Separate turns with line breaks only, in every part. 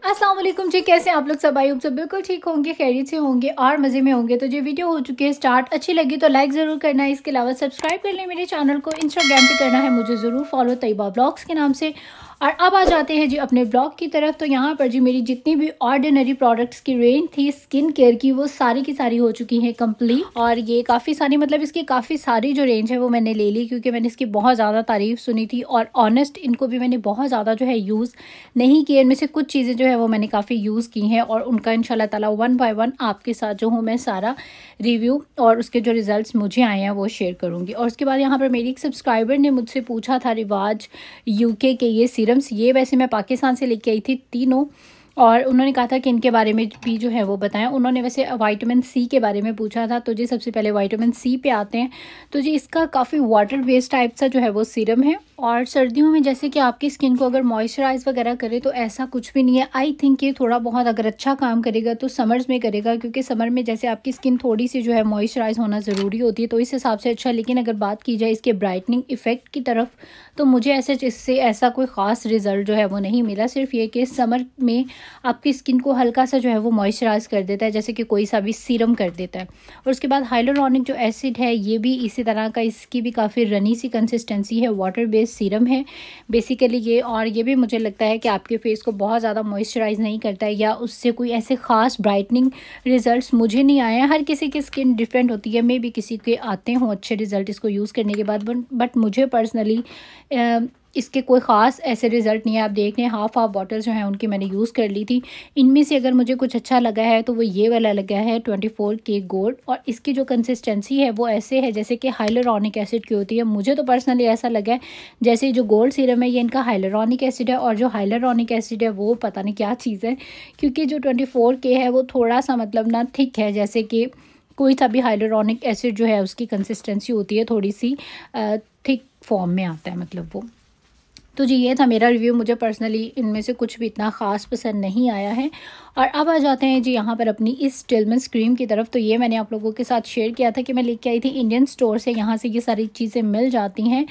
अस्सलाम वालेकुम जी, कैसे आप लोग सब? आई होप सब बिल्कुल ठीक होंगे, खैरियत से होंगे और मज़े में होंगे। तो ये वीडियो हो चुकी है स्टार्ट, अच्छी लगी तो लाइक ज़रूर करना है। इसके अलावा सब्सक्राइब कर लें मेरे चैनल को, इंस्टाग्राम पे करना है मुझे ज़रूर फॉलो, तैयबा ब्लॉग्स के नाम से। और अब आ जाते हैं जी अपने ब्लॉग की तरफ। तो यहाँ पर जी मेरी जितनी भी ऑर्डिनरी प्रोडक्ट्स की रेंज थी स्किन केयर की, वो सारी की सारी हो चुकी हैं कंप्लीट। और ये काफ़ी सारी, मतलब इसकी काफ़ी सारी जो रेंज है वो मैंने ले ली, क्योंकि मैंने इसकी बहुत ज़्यादा तारीफ़ सुनी थी। और ऑनेस्ट इनको भी मैंने बहुत ज़्यादा जो है यूज़ नहीं किए। इनमें से कुछ चीज़ें जो है वो मैंने काफ़ी यूज़ की हैं, और उनका इंशाल्लाह ताला 1 बाय 1 आपके साथ जो हूँ मैं सारा रिव्यू और उसके जो रिज़ल्ट्स मुझे आए हैं वो शेयर करूँगी। और उसके बाद यहाँ पर मेरी एक सब्सक्राइबर ने मुझसे पूछा था रिवाज यूके के ये सीरम्स, ये वैसे मैं पाकिस्तान से लेके आई थी तीनों, और उन्होंने कहा था कि इनके बारे में भी जो है वो बताएं। उन्होंने वैसे विटामिन सी के बारे में पूछा था। तो जी सबसे पहले विटामिन सी पे आते हैं। तो जी इसका काफ़ी वाटर बेस्ड टाइप सा जो है वो सीरम है, और सर्दियों में जैसे कि आपकी स्किन को अगर मॉइस्चराइज़ वगैरह करे तो ऐसा कुछ भी नहीं है। आई थिंक ये थोड़ा बहुत अगर अच्छा काम करेगा तो समर्स में करेगा, क्योंकि समर में जैसे आपकी स्किन थोड़ी सी जो है मॉइस्चराइज़ होना ज़रूरी होती है, तो इस हिसाब से अच्छा। लेकिन अगर बात की जाए इसके ब्राइटनिंग इफ़ेक्ट की तरफ, तो मुझे ऐसे इससे ऐसा कोई ख़ास रिज़ल्ट जो है वो नहीं मिला। सिर्फ ये कि समर में आपकी स्किन को हल्का सा जो है वो मॉइस्चराइज़ कर देता है, जैसे कि कोई सा भी सीरम कर देता है। और उसके बाद हाइलुरोनिक जो एसिड है ये भी इसी तरह का, इसकी भी काफ़ी रनी सी कंसिस्टेंसी है, वाटर बेस्ड सीरम है बेसिकली ये। और ये भी मुझे लगता है कि आपके फेस को बहुत ज़्यादा मॉइस्चराइज़ नहीं करता है, या उससे कोई ऐसे ख़ास ब्राइटनिंग रिज़ल्ट्स मुझे नहीं आए हैं। हर किसी की स्किन डिफरेंट होती है, मे भी किसी के आते हों अच्छे रिज़ल्ट इसको यूज़ करने के बाद, बट मुझे पर्सनली इसके कोई ख़ास ऐसे रिज़ल्ट नहीं है। आप देख लें हाफ़ बॉटल्स जो हैं उनकी मैंने यूज़ कर ली थी। इनमें से अगर मुझे कुछ अच्छा लगा है तो वो ये वाला लगा है 24K गोल्ड, और इसकी जो कंसिस्टेंसी है वो ऐसे है जैसे कि हाइलुरोनिक एसिड की होती है। मुझे तो पर्सनली ऐसा लगा है जैसे जो गोल्ड सीरम है ये इनका हाइलुरोनिक एसिड है, और जो हाइलुरोनिक एसिड है वो पता नहीं क्या चीज़ है, क्योंकि जो 24K है वो थोड़ा सा मतलब ना थिक है, जैसे कि कोई सा भी हाइलुरोनिक एसिड जो है उसकी कंसिस्टेंसी होती है थोड़ी सी थिक फॉर्म में आता है, मतलब वो। तो जी ये था मेरा रिव्यू। मुझे पर्सनली इनमें से कुछ भी इतना ख़ास पसंद नहीं आया है। और अब आ जाते हैं जी यहाँ पर अपनी इस स्टिलमेंस क्रीम की तरफ। तो ये मैंने आप लोगों के साथ शेयर किया था कि मैं लेके आई थी इंडियन स्टोर से, यहाँ से ये सारी चीज़ें मिल जाती हैं।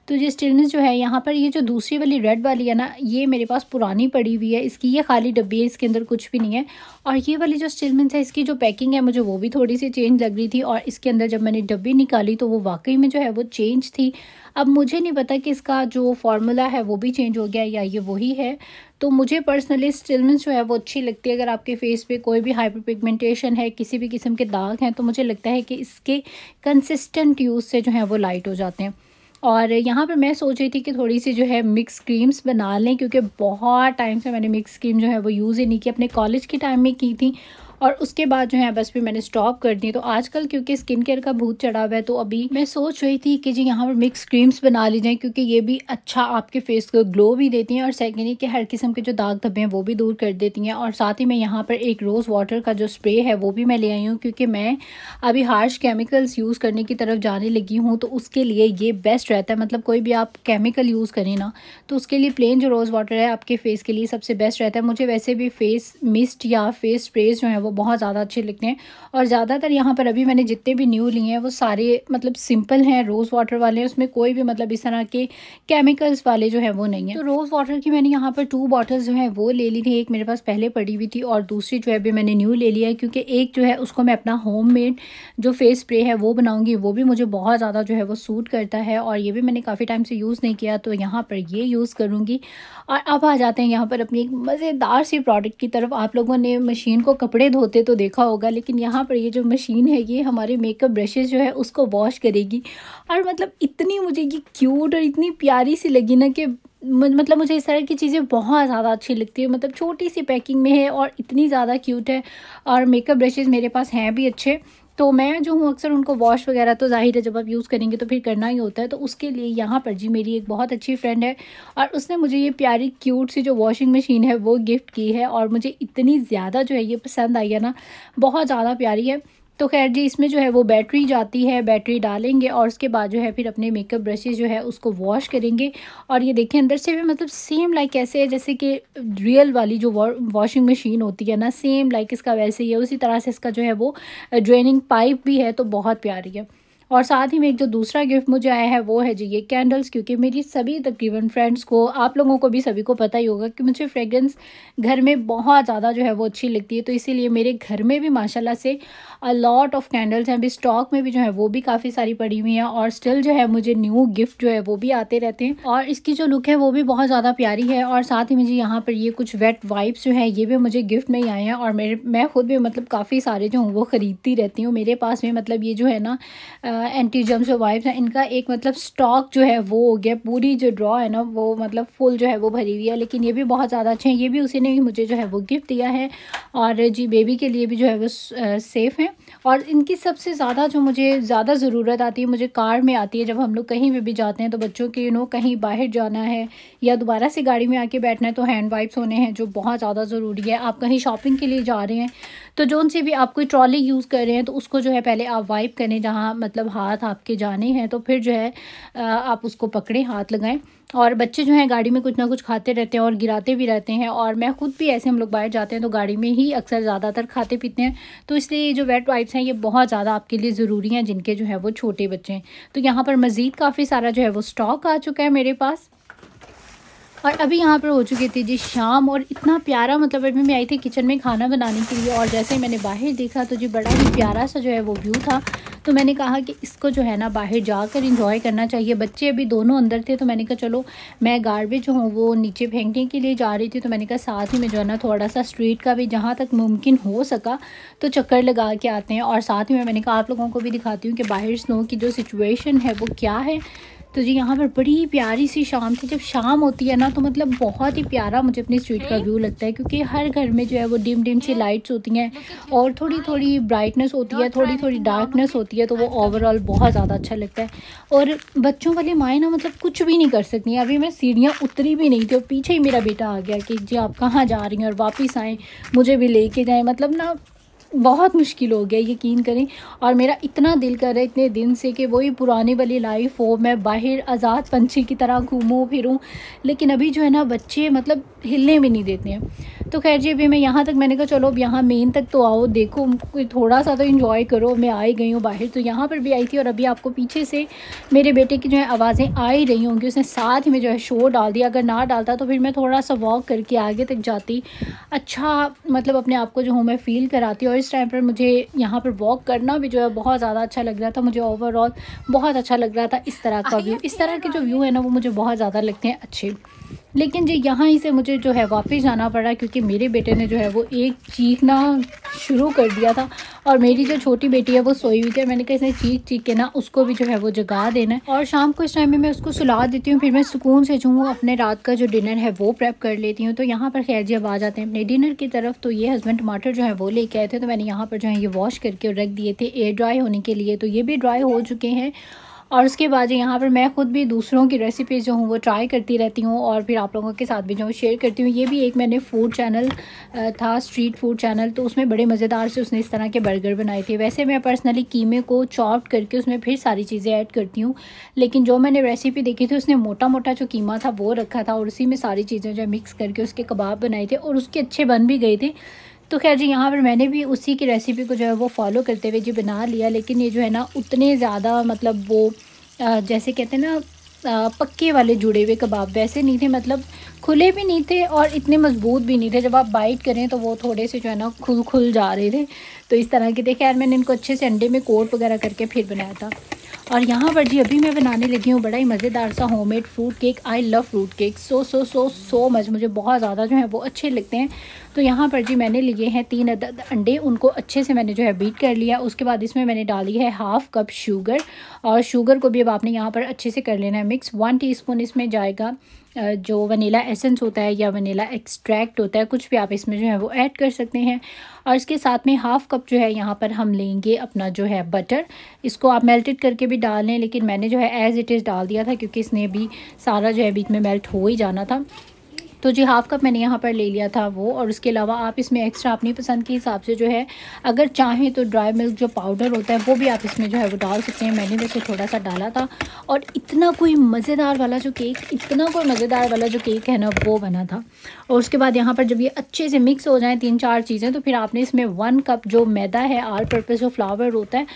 तो ये स्टिलमेंस जो है यहाँ पर, ये जो दूसरी वाली रेड वाली है ना, ये मेरे पास पुरानी पड़ी हुई है, इसकी ये खाली डब्बी है, इसके अंदर कुछ भी नहीं है। और ये वाली जो स्टिलमेंस है इसकी जो पैकिंग है मुझे वो भी थोड़ी सी चेंज लग रही थी, और इसके अंदर जब मैंने डब्बी निकाली तो वो वाकई में जो है वो चेंज थी। अब मुझे नहीं पता कि इसका जो फार्मूला है वो भी चेंज हो गया या ये वही है। तो मुझे पर्सनली स्टिलमेंस जो है वो अच्छी लगती है। अगर आपके फेस पे कोई भी हाइपर पिगमेंटेशन है, किसी भी किस्म के दाग हैं, तो मुझे लगता है कि इसके कंसिस्टेंट यूज़ से जो है वो लाइट हो जाते हैं। और यहाँ पर मैं सोच रही थी कि थोड़ी सी जो है मिक्स क्रीम्स बना लें, क्योंकि बहुत टाइम से मैंने मिक्स क्रीम जो है वो यूज़ ही नहीं की। अपने कॉलेज के टाइम में की थी, और उसके बाद जो है बस फिर मैंने स्टॉप कर दी। तो आजकल क्योंकि स्किन केयर का भूत चढ़ा हुआ है, तो अभी मैं सोच रही थी कि जी यहाँ पर मिक्स क्रीम्स बना ली जाए, क्योंकि ये भी अच्छा आपके फेस को ग्लो भी देती हैं, और सेकेंडली कि हर किस्म के जो दाग धब्बे हैं वो भी दूर कर देती हैं। और साथ ही मैं यहाँ पर एक रोज़ वाटर का जो स्प्रे है वो भी मैं ले आई हूँ, क्योंकि मैं अभी हार्श केमिकल्स यूज़ करने की तरफ जाने लगी हूँ, तो उसके लिए ये बेस्ट रहता है। मतलब कोई भी आप केमिकल यूज़ करें ना, तो उसके लिए प्लेन जो रोज़ वाटर है आपके फेस के लिए सबसे बेस्ट रहता है। मुझे वैसे भी फेस मिस्ट या फेस स्प्रेज जो है वो बहुत ज़्यादा अच्छे लगते हैं, और ज़्यादातर यहाँ पर अभी मैंने जितने भी न्यू लिए हैं वो सारे मतलब सिंपल हैं, रोज़ वाटर वाले हैं, उसमें कोई भी मतलब इस तरह के केमिकल्स वाले जो है वो नहीं है। तो रोज़ वाटर की मैंने यहाँ पर 2 बॉटल्स जो है वो ले ली थी। एक मेरे पास पहले पड़ी हुई थी, और दूसरी जो है अभी मैंने न्यू ले लिया है, क्योंकि एक जो है उसको मैं अपना होममेड जो फेस स्प्रे है वो बनाऊँगी, वो भी मुझे बहुत ज़्यादा जो है वो सूट करता है, और ये भी मैंने काफ़ी टाइम से यूज़ नहीं किया, तो यहाँ पर ये यूज़ करूँगी। और अब आ जाते हैं यहाँ पर अपनी एक मज़ेदार सी प्रोडक्ट की तरफ। आप लोगों ने मशीन को कपड़े धोते तो देखा होगा, लेकिन यहाँ पर ये जो मशीन है ये हमारे मेकअप ब्रशेज़ जो है उसको वॉश करेगी। और मतलब इतनी मुझे ये क्यूट और इतनी प्यारी सी लगी ना कि मतलब मुझे इस तरह की चीज़ें बहुत ज़्यादा अच्छी लगती है। मतलब छोटी सी पैकिंग में है और इतनी ज़्यादा क्यूट है, और मेकअप ब्रशेज़ मेरे पास हैं भी अच्छे, तो मैं जो हूँ अक्सर उनको वॉश वगैरह तो ज़ाहिर है जब आप यूज़ करेंगे तो फिर करना ही होता है। तो उसके लिए यहाँ पर जी मेरी एक बहुत अच्छी फ्रेंड है, और उसने मुझे ये प्यारी क्यूट सी जो वॉशिंग मशीन है वो गिफ्ट की है, और मुझे इतनी ज़्यादा जो है ये पसंद आई है ना, बहुत ज़्यादा प्यारी है। तो खैर जी इसमें जो है वो बैटरी जाती है, बैटरी डालेंगे और उसके बाद जो है फिर अपने मेकअप ब्रशेज़ जो है उसको वॉश करेंगे। और ये देखें अंदर से भी मतलब सेम लाइक ऐसे है जैसे कि रियल वाली जो वॉशिंग मशीन होती है ना, सेम लाइक इसका वैसे ही है, उसी तरह से इसका जो है वो ड्रेनिंग पाइप भी है, तो बहुत प्यारी है। और साथ ही में एक जो दूसरा गिफ्ट मुझे आया है वो है जी ये कैंडल्स, क्योंकि मेरी सभी तकरीबन फ्रेंड्स को, आप लोगों को भी सभी को पता ही होगा कि मुझे फ्रेगरेंस घर में बहुत ज़्यादा जो है वो अच्छी लगती है। तो इसीलिए मेरे घर में भी माशाल्लाह से अ लॉट ऑफ कैंडल्स हैं। अभी स्टॉक में भी जो है वो भी काफ़ी सारी पड़ी हुई हैं और स्टिल जो है मुझे न्यू गिफ्ट जो है वो भी आते रहते हैं। और इसकी जो लुक है वो भी बहुत ज़्यादा प्यारी है। और साथ ही मुझे यहाँ पर ये कुछ वेट वाइप्स जो है ये भी मुझे गिफ्ट में ही आए हैं और मैं खुद भी मतलब काफ़ी सारे जो हूँ वो ख़रीदती रहती हूँ। मेरे पास में मतलब ये जो है ना एंटी जर्म्स जो वाइप्स हैं इनका एक मतलब स्टॉक जो है वो हो गया, पूरी जो ड्रॉ है ना वो मतलब फुल जो है वो भरी हुई है। लेकिन ये भी बहुत ज़्यादा अच्छे हैं, ये भी उसी ने भी मुझे जो है वो गिफ्ट दिया है और जी बेबी के लिए भी जो है वो सेफ़ है। और इनकी सबसे ज़्यादा जो मुझे ज़्यादा ज़रूरत आती है मुझे कार में आती है, जब हम लोग कहीं पे भी जाते हैं तो बच्चों के कहीं बाहर जाना है या दोबारा से गाड़ी में आके बैठना है तो हैंड वाइप्स होने हैं जो बहुत ज़्यादा ज़रूरी है। आप कहीं शॉपिंग के लिए जा रहे हैं तो जोन से भी आप कोई ट्रॉली यूज़ कर रहे हैं तो उसको जो है पहले आप वाइप करें जहाँ मतलब हाथ आपके जाने हैं, तो फिर जो है आप उसको पकड़ें, हाथ लगाएं। और बच्चे जो हैं गाड़ी में कुछ ना कुछ खाते रहते हैं और गिराते भी रहते हैं और मैं खुद भी ऐसे, हम लोग बाहर जाते हैं तो गाड़ी में ही अक्सर ज़्यादातर खाते पीते हैं। तो इसलिए ये जो वेट वाइप्स हैं ये बहुत ज़्यादा आपके लिए ज़रूरी हैं जिनके जो है वो छोटे बच्चे हैं। तो यहाँ पर मज़ीद काफ़ी सारा जो है वो स्टॉक आ चुका है मेरे पास। और अभी यहाँ पर हो चुकी थी जी शाम और इतना प्यारा, मतलब अभी मैं आई थी किचन में खाना बनाने के लिए और जैसे ही मैंने बाहर देखा तो जी बड़ा ही प्यारा सा जो है वो व्यू था। तो मैंने कहा कि इसको जो है ना बाहर जाकर एंजॉय करना चाहिए। बच्चे अभी दोनों अंदर थे तो मैंने कहा चलो मैं गार्बेज जो हूँ वो नीचे फेंकने के लिए जा रही थी, तो मैंने कहा साथ ही में जो है ना थोड़ा सा स्ट्रीट का भी जहाँ तक मुमकिन हो सका तो चक्कर लगा के आते हैं। और साथ ही में मैंने कहा आप लोगों को भी दिखाती हूँ कि बाहर स्नो की जो सिचुएशन है वो क्या है। तो जी यहाँ पर बड़ी प्यारी सी शाम थी। जब शाम होती है ना तो मतलब बहुत ही प्यारा मुझे अपनी स्ट्रीट का व्यू लगता है, क्योंकि हर घर में जो है वो डिम डिम सी लाइट्स होती हैं और थोड़ी थोड़ी ब्राइटनेस होती है, थोड़ी थोड़ी डार्कनेस होती है, तो वो ओवरऑल बहुत ज़्यादा अच्छा लगता है। और बच्चों वाली माएँ ना मतलब कुछ भी नहीं कर सकती हैं। अभी मैं सीढ़ियाँ उतरी भी नहीं थी और पीछे ही मेरा बेटा आ गया कि जी आप कहाँ जा रही हैं और वापस आएँ, मुझे भी लेके जाएँ। मतलब ना बहुत मुश्किल हो गया, यकीन करें। और मेरा इतना दिल कर रहा है इतने दिन से कि वही पुरानी वाली लाइफ हो, मैं बाहर आज़ाद पंछी की तरह घूमूं फिरूं, लेकिन अभी जो है ना बच्चे मतलब हिलने भी नहीं देते हैं। तो खैर जी अभी मैं यहाँ तक, मैंने कहा चलो अब यहाँ मेन तक तो आओ, देखो कोई थोड़ा सा तो एंजॉय करो। मैं आ ही गई हूँ बाहर, तो यहाँ पर भी आई थी और अभी आपको पीछे से मेरे बेटे की जो है आवाज़ें आ ही रही होंगी। उसने साथ ही में जो है शोर डाल दिया, अगर ना डालता तो फिर मैं थोड़ा सा वॉक करके आगे तक जाती, अच्छा मतलब अपने आप को जो हूँ मैं फ़ील कराती। और इस टाइम पर मुझे यहाँ पर वॉक करना भी जो है बहुत ज़्यादा अच्छा लग रहा था, मुझे ओवरऑल बहुत अच्छा लग रहा था। इस तरह का व्यू, इस तरह के जो व्यू है ना वो मुझे बहुत ज़्यादा लगते हैं अच्छे। लेकिन जी यहाँ ही से मुझे जो है वापस जाना पड़ा, क्योंकि मेरे बेटे ने जो है वो एक चीखना शुरू कर दिया था और मेरी जो छोटी बेटी है वो सोई हुई थी। मैंने कहा इसने चीख चीख के ना उसको भी जो है वो जगा देना है। और शाम को इस टाइम में मैं उसको सुला देती हूँ, फिर मैं सुकून से जो हूँ अपने रात का जो डिनर है वो प्रेप कर लेती हूँ। तो यहाँ पर खैर जी अब आ जाते हैं अपने डिनर की तरफ। तो ये हस्बैंड टमाटर जो है वो लेके आए थे, तो मैंने यहाँ पर जो है ये वॉश करके रख दिए थे एयर ड्राई होने के लिए, तो ये भी ड्राई हो चुके हैं। और उसके बाद यहाँ पर मैं ख़ुद भी दूसरों की रेसिपीज़ जो हूँ वो ट्राई करती रहती हूँ और फिर आप लोगों के साथ भी जो हूँ शेयर करती हूँ। ये भी एक मैंने फूड चैनल था, स्ट्रीट फूड चैनल, तो उसमें बड़े मज़ेदार से उसने इस तरह के बर्गर बनाए थे। वैसे मैं पर्सनली कीमे को चॉप करके उसमें फिर सारी चीज़ें ऐड करती हूँ, लेकिन जो मैंने रेसिपी देखी थी उसने मोटा मोटा जो कीमा था वो रखा था और उसी में सारी चीज़ें जो मिक्स करके उसके कबाब बनाए थे और उसके अच्छे बन भी गए थे। तो खैर जी यहाँ पर मैंने भी उसी की रेसिपी को जो है वो फॉलो करते हुए जी बना लिया। लेकिन ये जो है ना उतने ज़्यादा मतलब वो जैसे कहते हैं ना पक्के वाले जुड़े हुए कबाब वैसे नहीं थे, मतलब खुले भी नहीं थे और इतने मज़बूत भी नहीं थे। जब आप बाइट करें तो वो थोड़े से जो है ना खुल जा रहे थे, तो इस तरह के थे। खैर मैंने इनको अच्छे से अंडे में कोट वगैरह करके फिर बनाया था। और यहाँ पर जी अभी मैं बनाने लगी हूँ बड़ा ही मज़ेदार सा homemade fruit cake. I love fruit cake so much, मुझे बहुत ज़्यादा जो है वो अच्छे लगते हैं। तो यहाँ पर जी मैंने लिए हैं 3 अदद अंडे, उनको अच्छे से मैंने जो है बीट कर लिया। उसके बाद इसमें मैंने डाली है हाफ़ कप शुगर, और शुगर को भी अब आपने यहाँ पर अच्छे से कर लेना है मिक्स। 1 टीस्पून इसमें जाएगा जो वनीला एसेंस होता है या वनीला एक्सट्रैक्ट होता है, कुछ भी आप इसमें जो है वो ऐड कर सकते हैं। और इसके साथ में हाफ़ कप जो है यहाँ पर हम लेंगे अपना जो है बटर। इसको आप मेल्टेड करके भी डाल लें, लेकिन मैंने जो है एज़ इट इज़ डाल दिया था क्योंकि इसने भी सारा जो है बीच में मेल्ट हो ही जाना था। तो जी हाफ़ कप मैंने यहाँ पर ले लिया था वो। और उसके अलावा आप इसमें एक्स्ट्रा अपनी पसंद के हिसाब से जो है अगर चाहें तो ड्राई मिल्क जो पाउडर होता है वो भी आप इसमें जो है वो डाल सकते हैं। मैंने वैसे थोड़ा सा डाला था। और इतना कोई मज़ेदार वाला जो केक है ना वो बना था। और उसके बाद यहाँ पर जब ये अच्छे से मिक्स हो जाएँ 3-4 चीज़ें, तो फिर आपने इसमें 1 कप जो मैदा है, ऑल पर्पज़ जो फ्लावर होता है,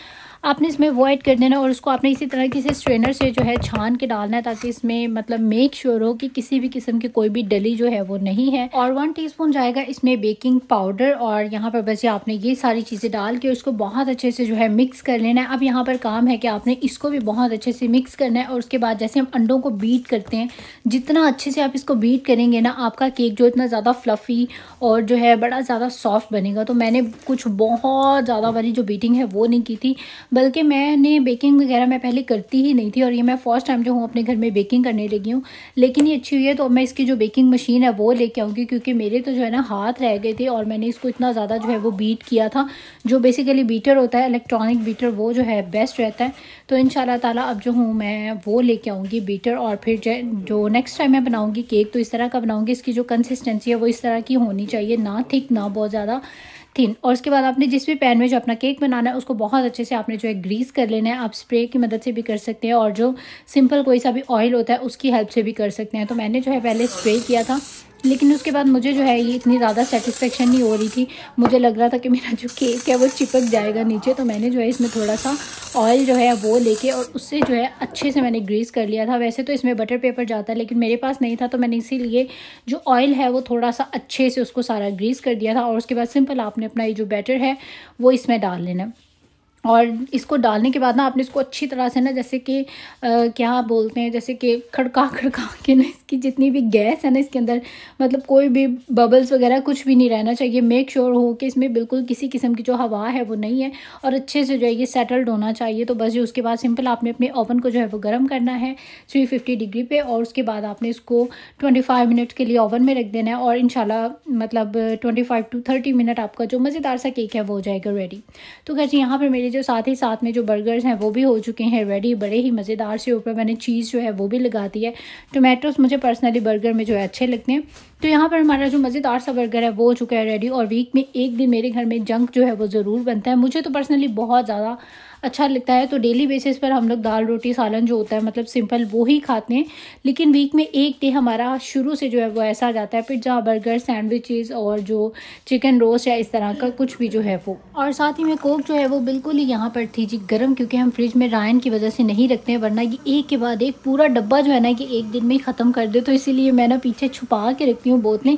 आपने इसमें वो ऐड कर देना और उसको आपने इसी तरह किसी स्ट्रेनर से जो है छान के डालना है, ताकि इसमें मतलब मेक श्योर हो कि किसी भी किस्म की कोई भी डली जो है वो नहीं है। और 1 टीस्पून जाएगा इसमें बेकिंग पाउडर, और यहाँ पर बस आपने ये सारी चीज़ें डाल के उसको बहुत अच्छे से जो है मिक्स कर लेना है। अब यहाँ पर काम है कि आपने इसको भी बहुत अच्छे से मिक्स करना है, और उसके बाद जैसे हम अंडों को बीट करते हैं, जितना अच्छे से आप इसको बीट करेंगे ना, आपका केक जो इतना ज़्यादा फ्लफ़ी और जो है बड़ा ज़्यादा सॉफ्ट बनेगा। तो मैंने कुछ बहुत ज़्यादा वाली जो बीटिंग है वो नहीं की थी, बल्कि मैंने बेकिंग वगैरह मैं पहले करती ही नहीं थी, और ये मैं फ़र्स्ट टाइम जो हूँ अपने घर में बेकिंग करने लगी हूँ। लेकिन ये अच्छी हुई है, तो मैं इसकी जो बेकिंग मशीन है वो लेके आऊँगी, क्योंकि मेरे तो जो है ना हाथ रह गए थे और मैंने इसको इतना ज़्यादा जो है वो बीट किया था। जो बेसिकली बीटर होता है, इलेक्ट्रॉनिक बीटर, वो जो है बेस्ट रहता है। तो इंशाल्लाह ताला अब जो हूँ मैं वो लेके आऊँगी बीटर, और फिर जो नेक्स्ट टाइम मैं बनाऊँगी केक तो इस तरह का बनाऊँगी। इसकी जो कंसिस्टेंसी है वो इस तरह की होनी चाहिए, ना थिक ना बहुत ज़्यादा थिन। और उसके बाद आपने जिस भी पैन में जो अपना केक बनाना है उसको बहुत अच्छे से आपने जो है ग्रीस कर लेना है। आप स्प्रे की मदद से भी कर सकते हैं, और जो सिंपल कोई सा भी ऑयल होता है उसकी हेल्प से भी कर सकते हैं। तो मैंने जो है पहले स्प्रे किया था, लेकिन उसके बाद मुझे जो है ये इतनी ज़्यादा सेटिस्फेक्शन नहीं हो रही थी। मुझे लग रहा था कि मेरा जो केक है वो चिपक जाएगा नीचे, तो मैंने जो है इसमें थोड़ा सा ऑयल जो है वो लेके और उससे जो है अच्छे से मैंने ग्रीस कर लिया था। वैसे तो इसमें बटर पेपर जाता है, लेकिन मेरे पास नहीं था, तो मैंने इसीलिए जो ऑयल है वो थोड़ा सा अच्छे से उसको सारा ग्रीस कर दिया था। और उसके बाद सिंपल आपने अपना ये जो बैटर है वो इसमें डाल लेना, और इसको डालने के बाद ना आपने इसको अच्छी तरह से ना, जैसे कि क्या बोलते हैं, जैसे कि खड़का खड़का के ना इसकी जितनी भी गैस है ना इसके अंदर, मतलब कोई भी बबल्स वगैरह कुछ भी नहीं रहना चाहिए। मेक श्योर हो कि इसमें बिल्कुल किसी किस्म की जो हवा है वो नहीं है, और अच्छे से जो है ये सेटल्ड होना चाहिए। तो बस उसके बाद सिंपल आपने अपने ओवन को जो है वो गर्म करना है 350 डिग्री पे, और उसके बाद आपने इसको 25 मिनट के लिए ओवन में रख देना है, और इंशाल्लाह मतलब 25 to 30 मिनट आपका जो मज़ेदार सा केक है वो हो जाएगा रेडी। तो खैर यहाँ पर मेरे जो साथ में जो बर्गर्स हैं वो भी हो चुके हैं रेडी, बड़े ही मज़ेदार से। ऊपर मैंने चीज़ जो है वो भी लगा दी है। टोमेटोस मुझे पर्सनली बर्गर में जो है अच्छे लगते हैं। तो यहाँ पर हमारा जो मज़ेदार सा बर्गर है वो हो चुका है रेडी, और वीक में एक दिन मेरे घर में जंक जो है वो ज़रूर बनता है। मुझे तो पर्सनली बहुत ज़्यादा अच्छा लगता है। तो डेली बेसिस पर हम लोग दाल रोटी सालन जो होता है मतलब सिंपल वो ही खाते हैं, लेकिन वीक में एक डे हमारा शुरू से जो है वो ऐसा जाता है पिज़्ज़ा, बर्गर, सैंडविचेस और जो चिकन रोस्ट या इस तरह का कुछ भी जो है वो। और साथ ही में कोक जो है वो बिल्कुल ही यहाँ पर थी जी गर्म, क्योंकि हम फ्रिज में रायन की वजह से नहीं रखते हैं, वरना ये एक के बाद एक पूरा डब्बा जो है ना कि एक दिन में ही ख़त्म कर दे। तो इसीलिए मैं ना पीछे छुपा के रखती हूँ बोतलें,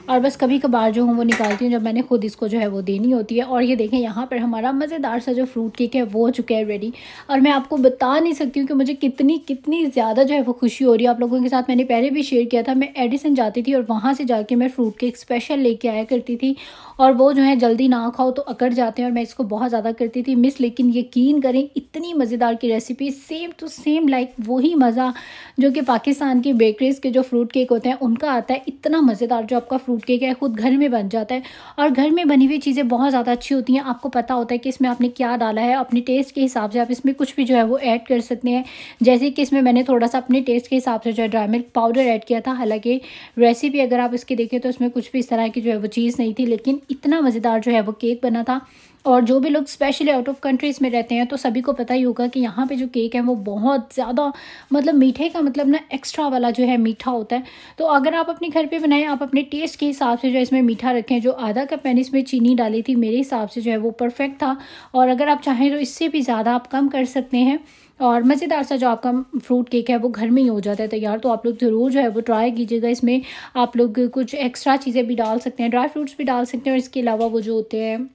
और बस कभी कभार जो हूँ वो निकालती हूँ जब मैंने खुद इसको जो है वो देनी होती है। और ये देखें यहाँ पर हमारा मज़ेदार सा जो फ्रूट केक है वो हो चुका है रेडी, और मैं आपको बता नहीं सकती हूँ कि मुझे कितनी ज़्यादा जो है वो खुशी हो रही है। आप लोगों के साथ मैंने पहले भी शेयर किया था, मैं एडिसन जाती थी और वहाँ से जाके मैं फ्रूट केक स्पेशल लेके आया करती थी, और वो जो है जल्दी ना खाओ तो अकड़ जाते हैं, और मैं इसको बहुत ज़्यादा करती थी मिस। लेकिन यकीन करें इतनी मज़ेदार की recipe, same to same like वही मज़ा जो कि पाकिस्तान की बेकरीज़ के जो फ्रूट केक होते हैं उनका आता है। इतना मज़ेदार जो आपका फ्रूट केक है खुद घर में बन जाता है, और घर में बनी हुई चीज़ें बहुत ज़्यादा अच्छी होती हैं। आपको पता होता है कि इसमें आपने क्या डाला है, अपने टेस्ट के हिसाब से आप इसमें कुछ भी जो है वो ऐड कर सकते हैं। जैसे कि इसमें मैंने थोड़ा सा अपने टेस्ट के हिसाब से जो है ड्राई मिल्क पाउडर ऐड किया था। हालांकि रेसिपी अगर आप इसकी देखें तो इसमें कुछ भी इस तरह की जो है वो चीज़ नहीं थी, लेकिन इतना मज़ेदार जो है वो केक बना था। और जो भी लोग स्पेशली आउट ऑफ कंट्रीज़ में रहते हैं तो सभी को पता ही होगा कि यहाँ पे जो केक है वो बहुत ज़्यादा मतलब मीठे का मतलब ना एक्स्ट्रा वाला जो है मीठा होता है। तो अगर आप अपने घर पे बनाएं, आप अपने टेस्ट के हिसाब से जो इसमें मीठा रखें। जो आधा कप मैंने इसमें चीनी डाली थी मेरे हिसाब से जो है वो परफेक्ट था, और अगर आप चाहें तो इससे भी ज़्यादा आप कम कर सकते हैं। और मज़ेदार सा जो आपका फ्रूट केक है वो घर में ही हो जाता है तैयार। तो आप लोग ज़रूर जो है वो ट्राई कीजिएगा। इसमें आप लोग कुछ एक्स्ट्रा चीज़ें भी डाल सकते हैं, ड्राई फ्रूट्स भी डाल सकते हैं, और इसके अलावा वो जो होते हैं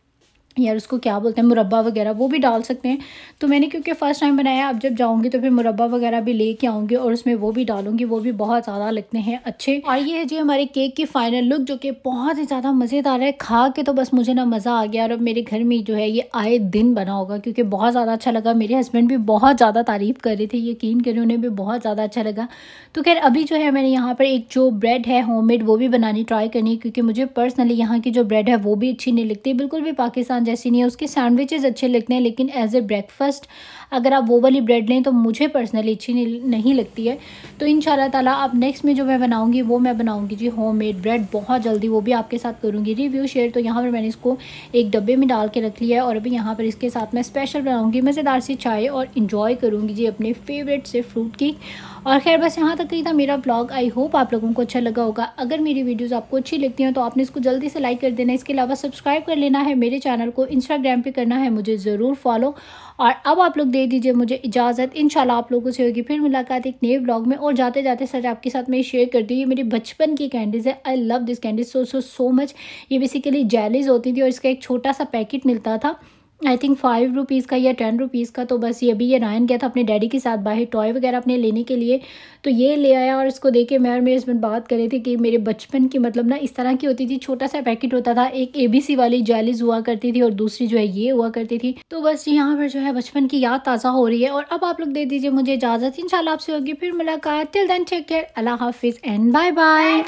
यार उसको क्या बोलते हैं मुरब्बा वगैरह वो भी डाल सकते हैं। तो मैंने क्योंकि फ़र्स्ट टाइम बनाया, अब जब जाऊँगी तो फिर मुरब्बा वगैरह भी लेके आऊँगी और उसमें वो भी डालूँगी, वो भी बहुत ज़्यादा लगते हैं अच्छे। और ये है जी हमारे केक की फ़ाइनल लुक जो कि बहुत ही ज़्यादा मज़ेदार है। खा के तो बस मुझे ना मज़ा आ गया, और अब मेरे घर में जो है ये आए दिन बना होगा क्योंकि बहुत ज़्यादा अच्छा लगा। मेरे हस्बैंड भी बहुत ज़्यादा तारीफ़ कर रहे थे, यकीन करें उन्हें भी बहुत ज़्यादा अच्छा लगा। तो खैर अभी जो है मैंने यहाँ पर एक जो ब्रेड है होममेड वो भी बनानी ट्राई करनी है, क्योंकि मुझे पर्सनली यहाँ की जो ब्रेड है वो भी अच्छी नहीं लगती, बिल्कुल भी पाकिस्तान जैसी नहीं है। उसके सैंडविचेस अच्छे लगते हैं, लेकिन एज ए ब्रेकफास्ट अगर आप वो वाली ब्रेड लें तो मुझे पर्सनली अच्छी नहीं लगती है। तो इंशाल्लाह ताला अब नेक्स्ट में जो मैं बनाऊंगी वो मैं बनाऊंगी जी होममेड ब्रेड बहुत जल्दी, वो भी आपके साथ करूंगी रिव्यू शेयर। तो यहाँ पर मैंने इसको एक डब्बे में डाल के रख लिया है, और अभी यहाँ पर इसके साथ मैं स्पेशल बनाऊँगी मज़ेदार सी चाय और इन्जॉय करूँगी जी अपने फेवरेट से फ्रूट केक। और खैर बस यहाँ तक ही था मेरा ब्लॉग। आई होप आप लोगों को अच्छा लगा होगा। अगर मेरी वीडियोस आपको अच्छी लगती हैं तो आपने इसको जल्दी से लाइक कर देना। इसके अलावा सब्सक्राइब कर लेना है मेरे चैनल को, इंस्टाग्राम पे करना है मुझे ज़रूर फॉलो। और अब आप लोग दे दीजिए मुझे इजाज़त। इंशाल्लाह आप लोगों से होगी फिर मुलाकात एक नए ब्लॉग में। और जाते जाते सच आपके साथ मैं शेयर कर दी, ये मेरी बचपन की कैंडीज़ है। I love this candies so much. ये बेसिकली जेलीज होती थी और इसका एक छोटा सा पैकेट मिलता था, आई थिंक 5 रुपीज़ का या 10 रुपीज़ का। तो बस ये अभी ये रायन गया था अपने डैडी के साथ बाहर टॉय वगैरह अपने लेने के लिए, तो ये ले आया। और इसको देख के मैं और मेरे हस्बैंड बात कर रहे थे कि मेरे बचपन की मतलब ना इस तरह की होती थी, छोटा सा पैकेट होता था, एक ABC वाली जेलीज हुआ करती थी और दूसरी जो है ये हुआ करती थी। तो बस यहाँ पर जो है बचपन की याद ताज़ा हो रही है। और अब आप लोग दे दीजिए मुझे इजाज़त। इंशाल्लाह आपसे होगी फिर मुलाकात। टिल देन टेक केयर, अल्लाह हाफिज़ एंड बाय बाय।